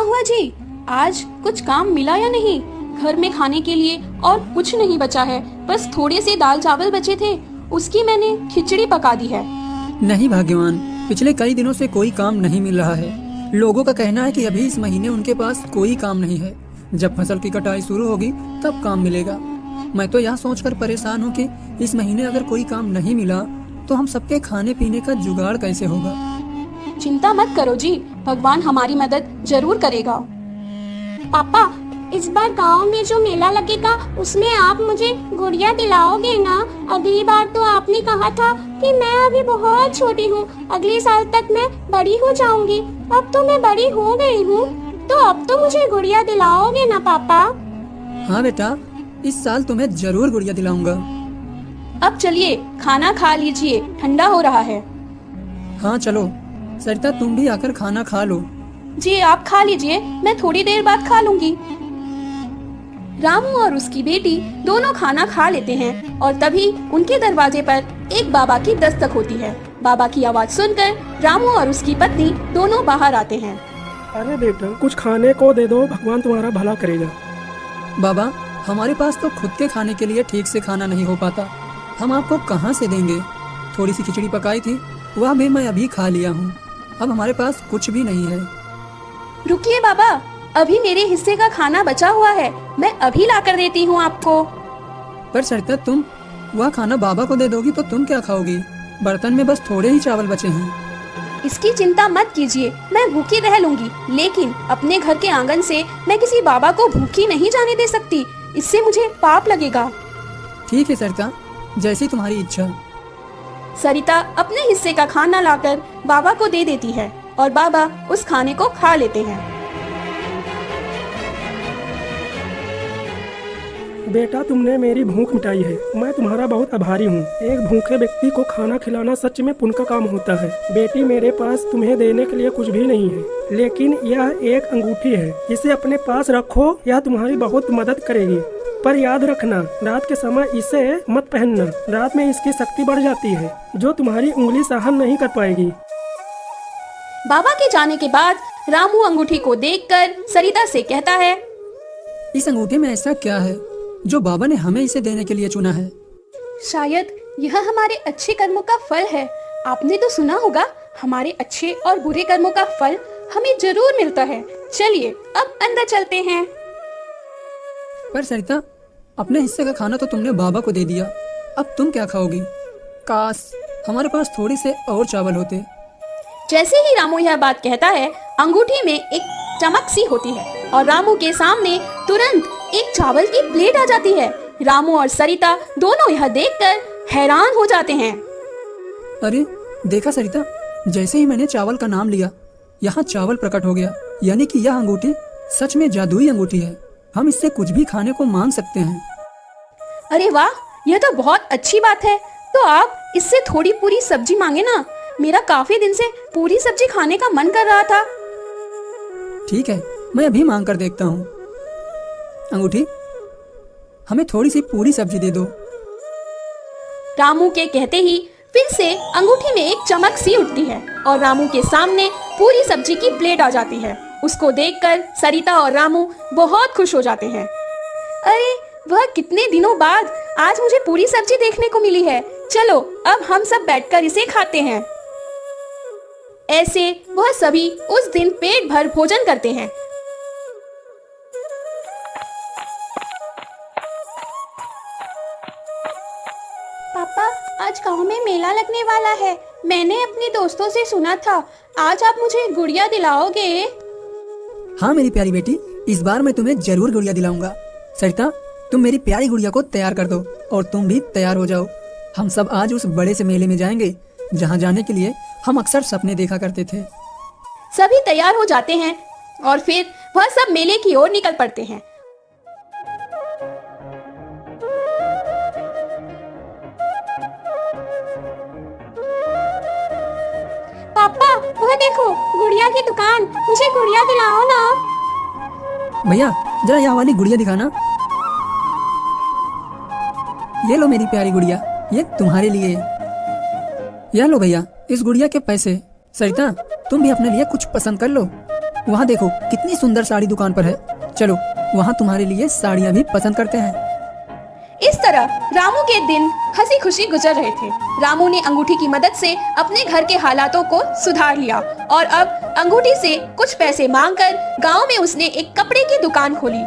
हुआ जी? आज कुछ काम मिला या नहीं? घर में खाने के लिए और कुछ नहीं बचा है, बस थोड़े से दाल चावल बचे थे, उसकी मैंने खिचड़ी पका दी है। नहीं भाग्यवान, पिछले कई दिनों से कोई काम नहीं मिल रहा है। लोगों का कहना है कि अभी इस महीने उनके पास कोई काम नहीं है। जब फसल की कटाई शुरू होगी तब काम मिलेगा। मैं तो यह सोचकर परेशान हूँ कि इस महीने अगर कोई काम नहीं मिला तो हम सबके खाने पीने का जुगाड़ कैसे होगा। चिंता मत करो जी, भगवान हमारी मदद जरूर करेगा। पापा, इस बार गांव में जो मेला लगेगा उसमें आप मुझे गुड़िया दिलाओगे ना? अगली बार तो आपने कहा था कि मैं अभी बहुत छोटी हूँ, अगले साल तक मैं बड़ी हो जाऊंगी। अब तो मैं बड़ी हो गई हूँ, तो अब तो मुझे गुड़िया दिलाओगे ना पापा? हाँ बेटा, इस साल तुम्हें जरूर गुड़िया दिलाऊंगा। अब चलिए खाना खा लीजिए, ठंडा हो रहा है। हाँ चलो, सरिता तुम भी आकर खाना खा लो। जी आप खा लीजिए, मैं थोड़ी देर बाद खा लूंगी। रामू और उसकी बेटी दोनों खाना खा लेते हैं और तभी उनके दरवाजे पर एक बाबा की दस्तक होती है। बाबा की आवाज सुनकर रामू और उसकी पत्नी दोनों बाहर आते हैं। अरे बेटा, कुछ खाने को दे दो, भगवान तुम्हारा भला करेगा। बाबा, हमारे पास तो खुद के खाने के लिए ठीक से खाना नहीं हो पाता, हम आपको कहाँ से देंगे? थोड़ी सी खिचड़ी पकाई थी, वह भी मैं अभी खा लिया हूँ। अब हमारे पास कुछ भी नहीं है। रुकिए बाबा, अभी मेरे हिस्से का खाना बचा हुआ है, मैं अभी ला कर देती हूँ आपको। पर सरिता, तुम वह खाना बाबा को दे दोगी तो तुम क्या खाओगी? बर्तन में बस थोड़े ही चावल बचे हैं। इसकी चिंता मत कीजिए, मैं भूखी रह लूंगी, लेकिन अपने घर के आंगन से मैं किसी बाबा को भूखी नहीं जाने दे सकती, इससे मुझे पाप लगेगा। ठीक है सरिता, जैसी तुम्हारी इच्छा। सरिता अपने हिस्से का खाना लाकर बाबा को दे देती है और बाबा उस खाने को खा लेते हैं। बेटा, तुमने मेरी भूख मिटाई है, मैं तुम्हारा बहुत आभारी हूँ। एक भूखे व्यक्ति को खाना खिलाना सच में पुण्य का काम होता है। बेटी, मेरे पास तुम्हें देने के लिए कुछ भी नहीं है, लेकिन यह एक अंगूठी है, इसे अपने पास रखो, यह तुम्हारी बहुत मदद करेगी। पर याद रखना, रात के समय इसे मत पहनना, रात में इसकी शक्ति बढ़ जाती है जो तुम्हारी उंगली सहन नहीं कर पाएगी। बाबा के जाने के बाद रामू अंगूठी को देखकर सरिता से कहता है, इस अंगूठी में ऐसा क्या है जो बाबा ने हमें इसे देने के लिए चुना है? शायद यह हमारे अच्छे कर्मों का फल है। आपने तो सुना होगा, हमारे अच्छे और बुरे कर्मों का फल हमें जरूर मिलता है। चलिए अब अंदर चलते हैं। पर सरिता, अपने हिस्से का खाना तो तुमने बाबा को दे दिया, अब तुम क्या खाओगी? काश हमारे पास थोड़ी से और चावल होते। जैसे ही रामू यह बात कहता है, अंगूठी में एक चमक सी होती है और रामू के सामने तुरंत एक चावल की प्लेट आ जाती है। रामू और सरिता दोनों यह देखकर हैरान हो जाते हैं। अरे देखा सरिता, जैसे ही मैंने चावल का नाम लिया, यहाँ चावल प्रकट हो गया, यानी कि यह अंगूठी सच में जादुई अंगूठी है। हम इससे कुछ भी खाने को मांग सकते हैं। अरे वाह, यह तो बहुत अच्छी बात है। तो आप इससे थोड़ी पूरी सब्जी मांगे ना, मेरा काफी दिन से पूरी सब्जी खाने का मन कर रहा था। ठीक है, मैं अभी मांग कर देखता हूँ। अंगूठी, हमें थोड़ी सी पूरी सब्जी दे दो। रामू के कहते ही फिर से अंगूठी में एक चमक सी उठती है और रामू के सामने पूरी सब्जी की प्लेट आ जाती है। उसको देखकर सरिता और रामू बहुत खुश हो जाते हैं। अरे वह कितने दिनों बाद आज मुझे पूरी सब्जी देखने को मिली है। चलो अब हम सब बैठकर इसे खाते हैं। ऐसे वह सभी उस दिन पेट भर भोजन करते हैं। पापा, आज गांव में मेला लगने वाला है, मैंने अपने दोस्तों से सुना था, आज आप मुझे गुड़िया दिलाओगे? हाँ मेरी प्यारी बेटी, इस बार मैं तुम्हें जरूर गुड़िया दिलाऊंगा। सरिता, तुम मेरी प्यारी गुड़िया को तैयार कर दो और तुम भी तैयार हो जाओ। हम सब आज उस बड़े से मेले में जाएंगे जहाँ जाने के लिए हम अक्सर सपने देखा करते थे। सभी तैयार हो जाते हैं और फिर वह सब मेले की ओर निकल पड़ते हैं। पापा, वह देखो गुड़िया की दुकान, मुझे गुड़िया दिलाओ ना। भैया, जरा यह वाली गुड़िया दिखाना। ये लो मेरी प्यारी गुड़िया, ये तुम्हारे लिए। यह लो भैया, इस गुड़िया के पैसे। सरिता, तुम भी अपने लिए कुछ पसंद कर लो। वहाँ देखो कितनी सुंदर साड़ी दुकान पर है, चलो वहाँ तुम्हारे लिए साड़ियाँ भी पसंद करते हैं। इस तरह रामू के दिन हंसी खुशी गुजर रहे थे। रामू ने अंगूठी की मदद से अपने घर के हालातों को सुधार लिया और अब अंगूठी से कुछ पैसे मांगकर गांव में उसने एक कपड़े की दुकान खोली